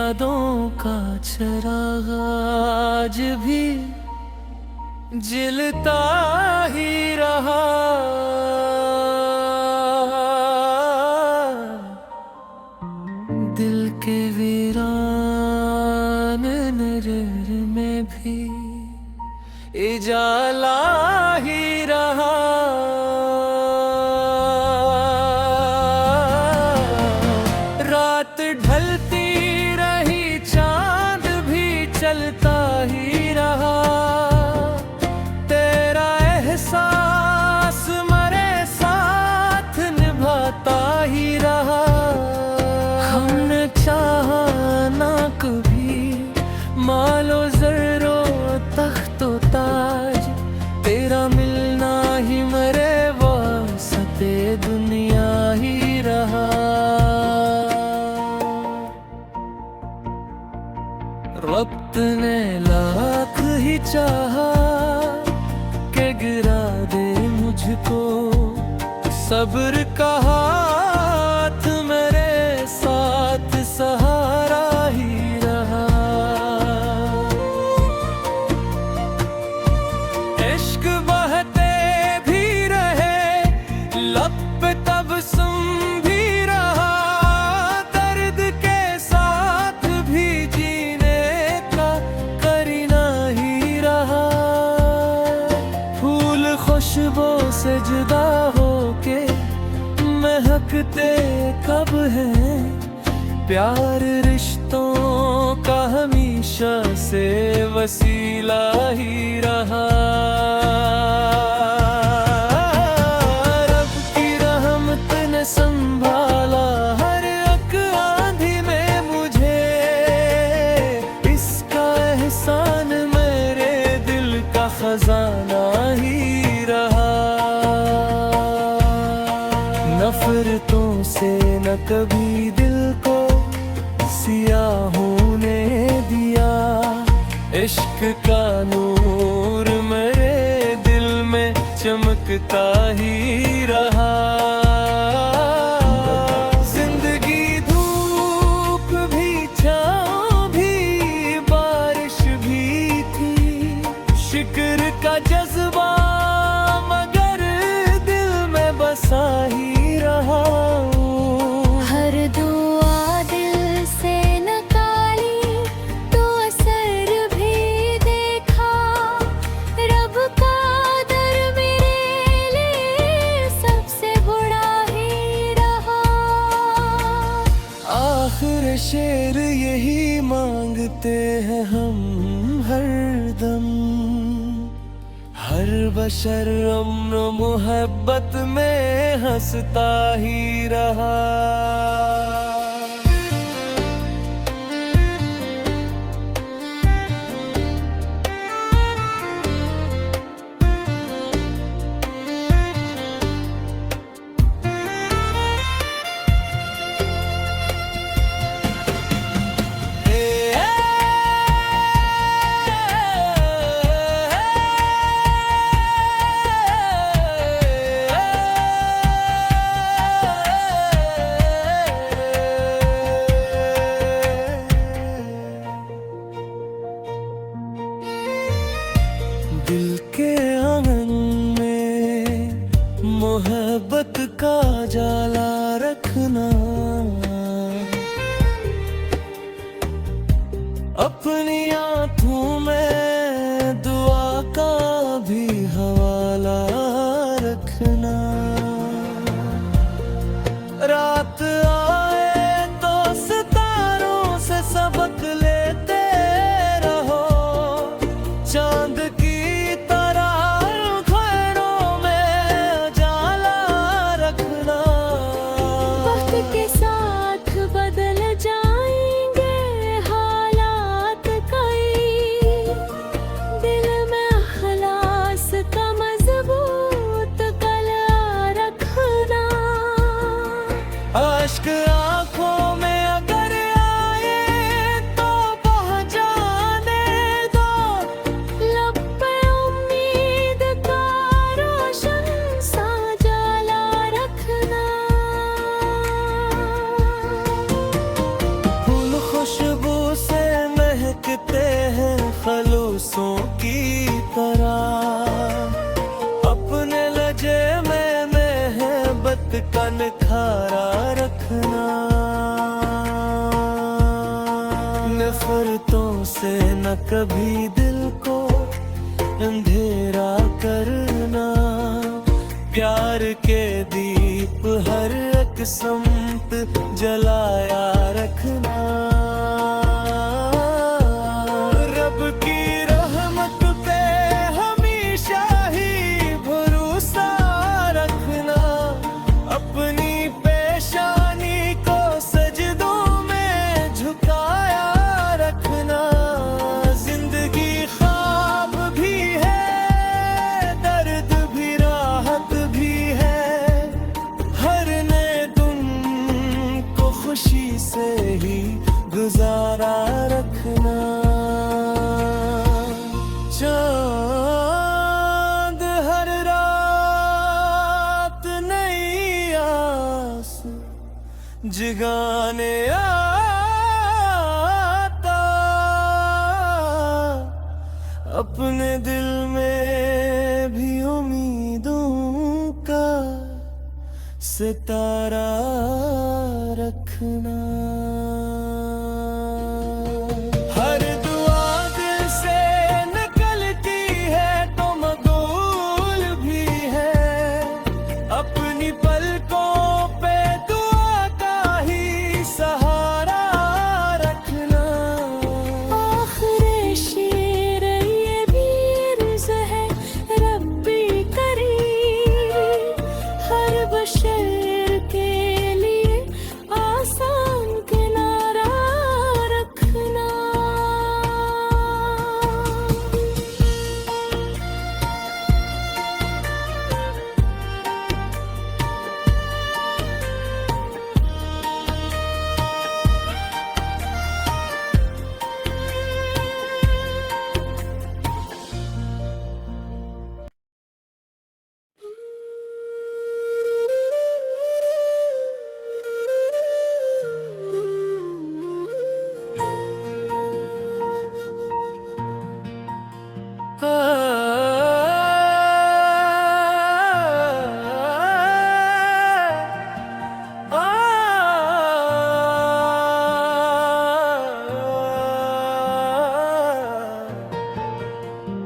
यादों का चराग आज भी जलता ही रहा। दिल के वीरान नजर में भी उजाला ही रहा। रात ढलती रही, चांद भी चलता ही रहा। तेरा एहसास मेरे साथ निभाता ही रहा। हमने चाहा ना कभी मालो ज़रो तख्तो ताज, तेरा मिलना ही मेरे वास्ते दुनिया ही रहा। वक्त ने लाख ही चाहा कि गिरा दे मुझको, सब्र का हाथ मेरे साथ सहारा ही रहा। इश्क बहते भी रहे, लब पे तबस्सुम भी रहा। दर्द के साथ भी जीने का करीना ही रहा। फूल खुशबू से जुदा होके महकते कब हैं, प्यार रिश्तों का हमेशा से वसीला ही रहा। रब की रहमत ने संभाला हर एक आंधी में मुझे, इसका एहसान मेरे दिल का खजाना ही रहा। नफरतों से न कभी दिल को सियाहों ने दिया, इश्क का नूर मेरे दिल में चमकता ही रहा। जिंदगी धूप भी, छाँव भी, बारिश भी थी, शिक्र का जज्बा मगर दिल में बसा ही रहा। हर दुआ दिल से निकाली तो असर भी देखा। रब का दर मेरे लिए सबसे बड़ा ही रहा। आखिर शेर यही मांगते हैं हम हरदम, हर बशर अमन मोहब्बत में हंसता ही रहा। दिल के आंगन में मोहब्बत का जाला रखना, अपनी आंखों में दुआ का भी हवाला रखना। रात आए तो सितारों से सबक लेते रहो, चांद की तरह खैरों में उजाला रखना। वक्त के साथ बदल जाएंगे हालात न कभी दिल को अंधेरा करना। प्यार के दीप हर एक संत जलाया रखना। रब की रहमत पे हमेशा ही भरोसा रखना। अपनी पेशानी को सजदों में झुकाया रखना। जिंदगी ख्वाब भी है, दर्द भी राहत भी है। हर नए दिन को खुशी से ही गुजारा रखना। चांद हर रात नई आस जगाने आता। अपने दिल में भी उम्मीदों का सितारा रखना। हर दुआ दिल से निकलती है तो मकबूल भी है। अपनी पलकों पे दुआ का ही सहारा रखना। आखिरी शेर ये भी अर्ज़ है रब्बी करीम। हर बशर के लिए आसान किनारा रखना।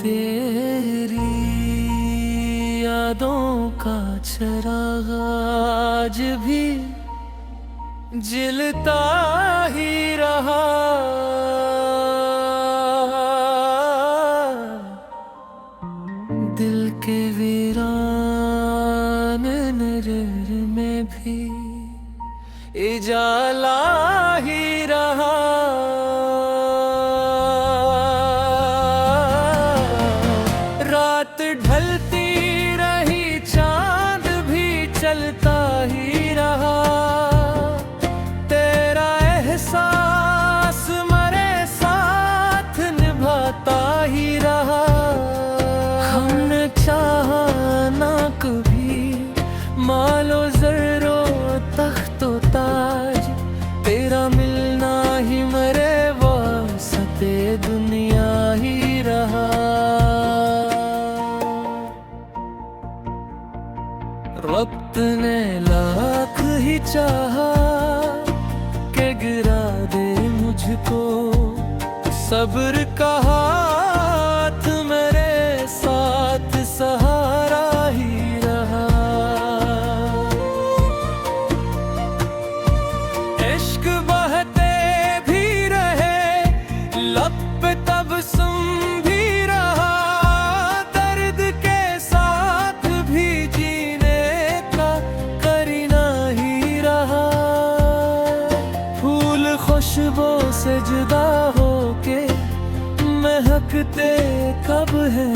तेरी यादों का चराग आज भी जलता ही रहा। दिल के वीरान नजर में भी उजाला ही रहा। रात ढलती रही, चांद भी चलता ही रहा। तेरा एहसास मेरे साथ निभाता ही रहा। हमने चाहा ना कभी मालो ज़रो तख्तो ताज। तेरा मिलना ही मेरे वास्ते दुनिया ही रहा। वक्त ने लाख ही चाहा के गिरा दे मुझको। सब्र का हाथ मेरे साथ सहारा ही रहा। इश्क बहते भी रहे, लब पे तबस्सुम भी रहा। दर्द के साथ भी जीने का करीना ही रहा। फूल खुशबू से जुदा होके महकते कब है।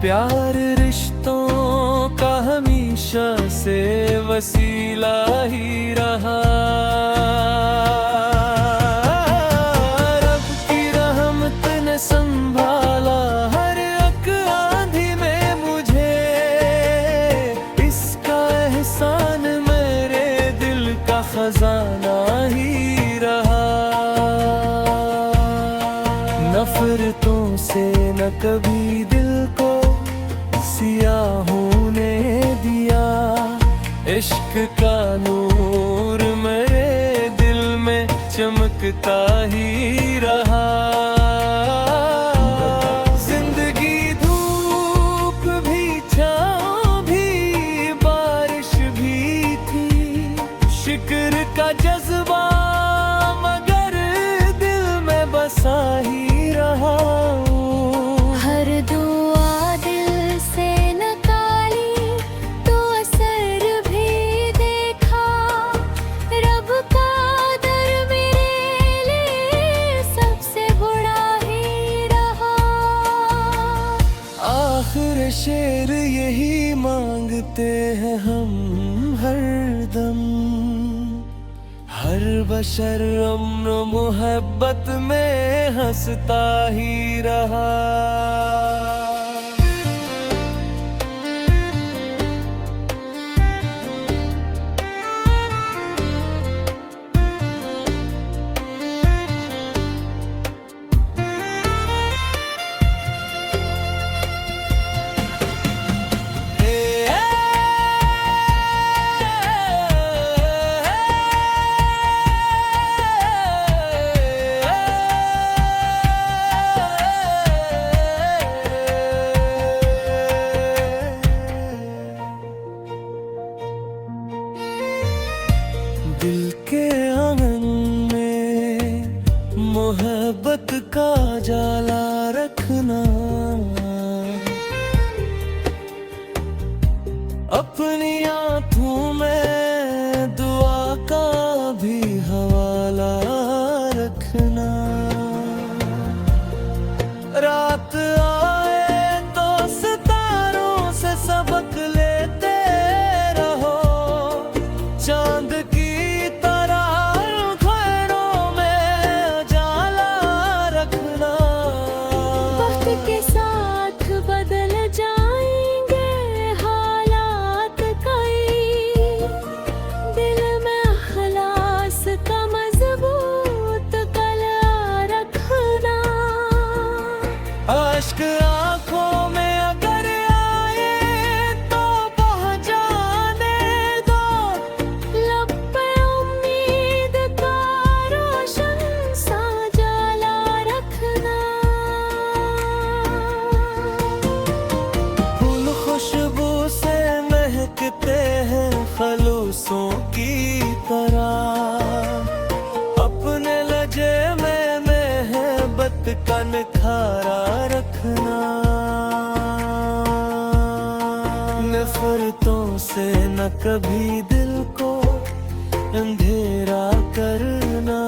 प्यार रिश्तों का हमेशा से वसीला ही रहा। रब की रहमत ने संभाला हर एक आंधी में मुझे। इसका एहसान मेरे दिल का खजाना ही रहा। नफरतों से न कभी दिल को सियाह होने दिया। इश्क का नूर मेरे दिल में चमकता ही रहा। शेर यही मांगते हैं हम हरदम। हर बशर अम्न मोहब्बत में हंसता ही रहा। दिल के आंगन में मोहब्बत का जाला रखना। अपनी आंखों में दुआ का भी हवाला रखना। रात आए तो सितारों से सबक लेते रहो। चांद की के साथ बदल जाएंगे हालात कई। दिल में अखलास का मजबूत कला रखना। अश्क आंखों में अगर आए तो बह जाने दो। लब पे उम्मीद का रोशन सा जाला रखना। खुशबू से महकते हैं फलूसों की तरह। अपने लजे में मोहब्बत का निखारा रखना। नफरतों से न कभी दिल को अंधेरा करना।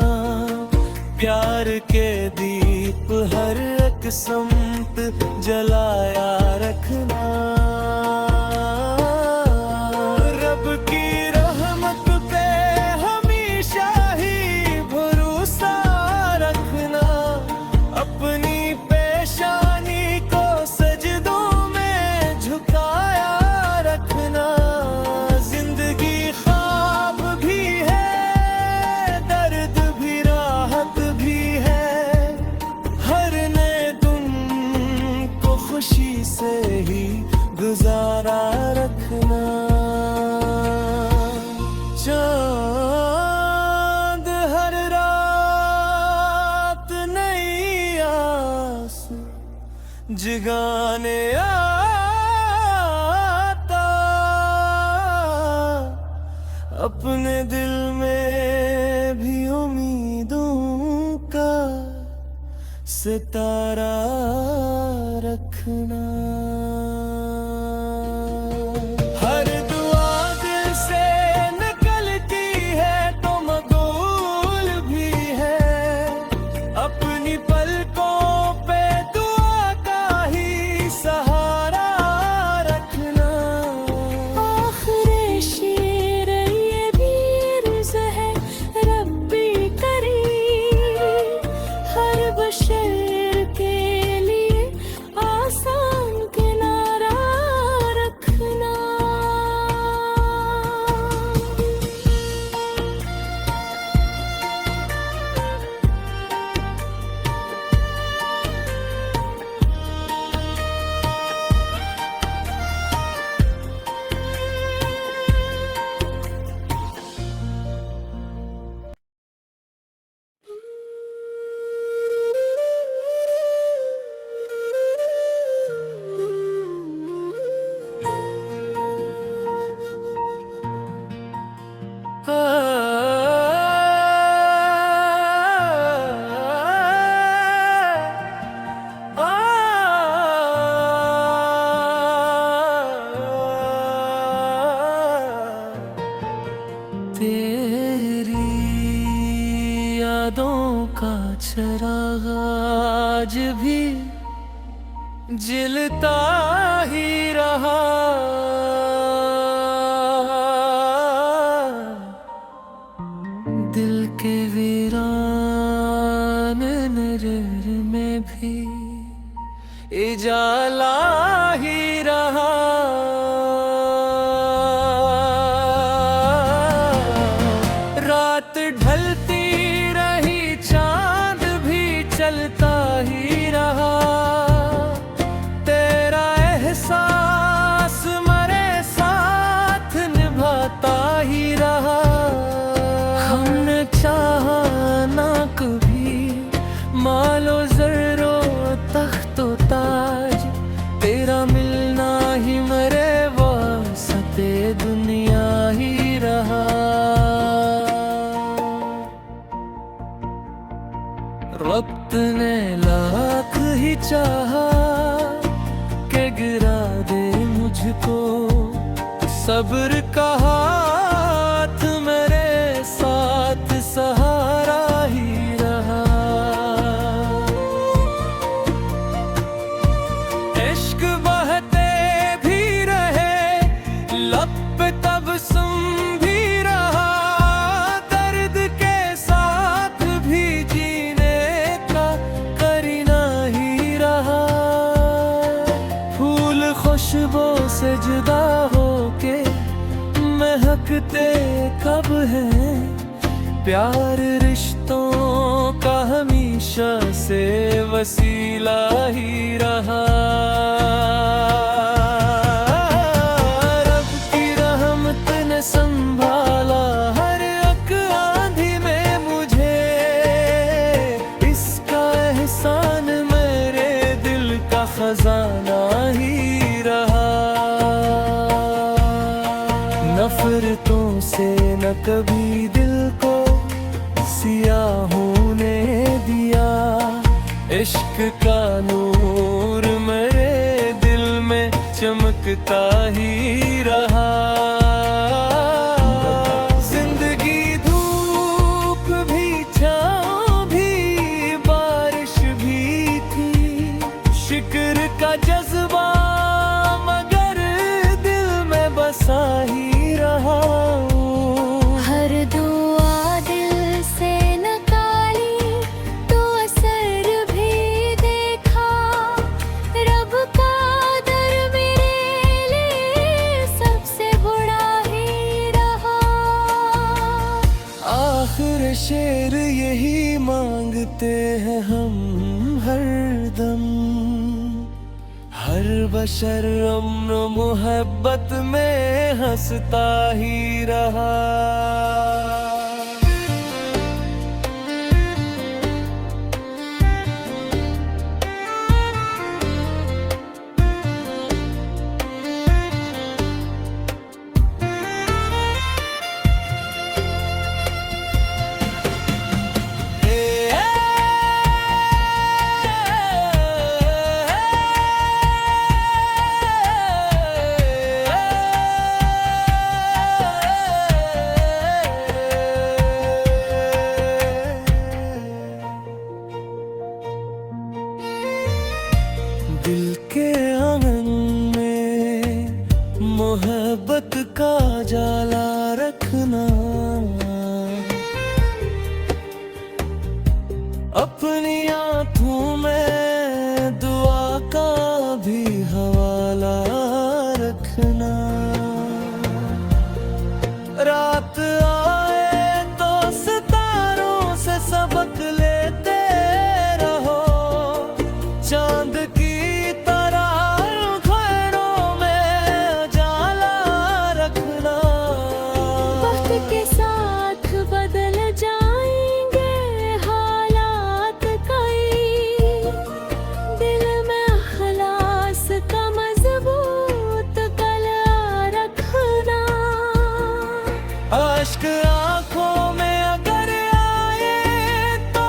प्यार के दीप हर एक सम्त जलाया रखना। रब की रहमत पे हमेशा ही भरोसा रखना। अपनी पेशानी को सजदों में झुकाया रखना। जिंदगी ख्वाब भी है, दर्द भी राहत भी है। हर नए दिन को खुशी से ही गुजारा रखना। चांद हर रात नई आस जगाने आता। अपने दिल में भी उम्मीदों का सितारा रखना। हर दुआ दिल से निकलती है तो मकबूल भी है। अपनी पलकों पे दुआ का ही सहारा रखना। आखिरी शेर ये भी अर्ज़ है रब्बी करीम। हर बशर के लिए आसान किनारा रखना। यादों का चराग आज भी जिलता ही रहा। दिल के वीरान नजर में भी इजाला ही रहा। रात ढलती रही, चांद भी चलता ही रहा। तेरा एहसास मरे साथ निभाता ही रहा। हमने चाहा ना कभी मालो ज़रो तख्तो ताज, तेरा मिलना ही मरे वास्ते दुनिया ही रहा। वक्त ने लाख ही चाहा के गिरा दे मुझको, सब्र का हाथ मेरे साथ सहारा ही रहा। इश्क बहते भी रहे, लब पे तब सुन भी रहा। दर्द के साथ भी जीने का करीना ही रहा। फूल खुशबू से जुदा होके महकते कब है, प्यार रिश्तों का हमेशा से वसीला ही रहा। रब की रहमत ने संभाला हर एक आंधी में मुझे, इसका एहसान मेरे दिल का खजाना ही रहा। नफरतों से न कभी दिल को सियाहों ने दिया, इश्क का नूर मेरे दिल में चमकता ही रहा। जिंदगी धूप भी, छाँव भी, बारिश भी थी, शिक्र का जज्बा मगर दिल में बसा ही रहा। हर दुआ दिल से निकाली तो असर भी देखा। रब का दर मेरे लिए सबसे बड़ा ही रहा। आखिर शेर यही मांगते हैं हम हरदम, हर बशर अमन मोहब्बत में हंसता ही रहा। दिल के आंगन में मोहब्बत का जाला रखना, अपनी आँखों में दुआ का भी हवाला रखना। रात आए तो सितारों से सबक लेते रहो, चांद की के साथ बदल जाएंगे हालात कई। दिल में अखलास का मजबूत कला रखना। अश्क आंखों में अगर आए तो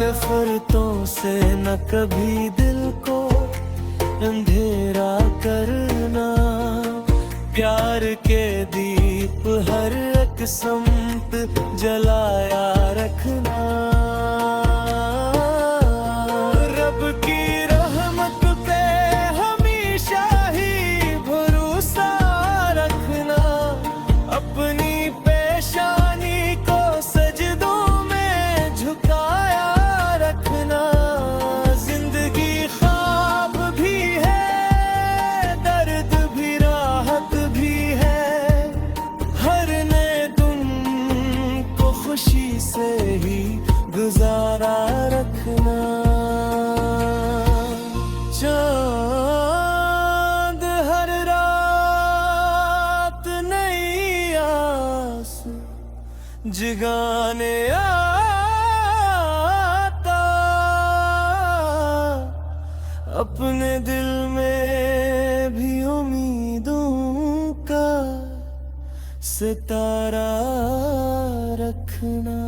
नफरतों से न कभी दिल को अंधेरा करना, प्यार के दीप हर एक संत जलाया रखना। रब की रहमत पे हमेशा ही भरोसा रखना, अपनी पेशानी को सजदों में झुकाया रखना। जिंदगी ख्वाब भी है, दर्द भी राहत भी है, हर नए दिन को खुशी से ही गुजारा रखना। चांद हर रात नई आस जगाने आता, अपने दिल में भी उम्मीदों का सितारा रखना।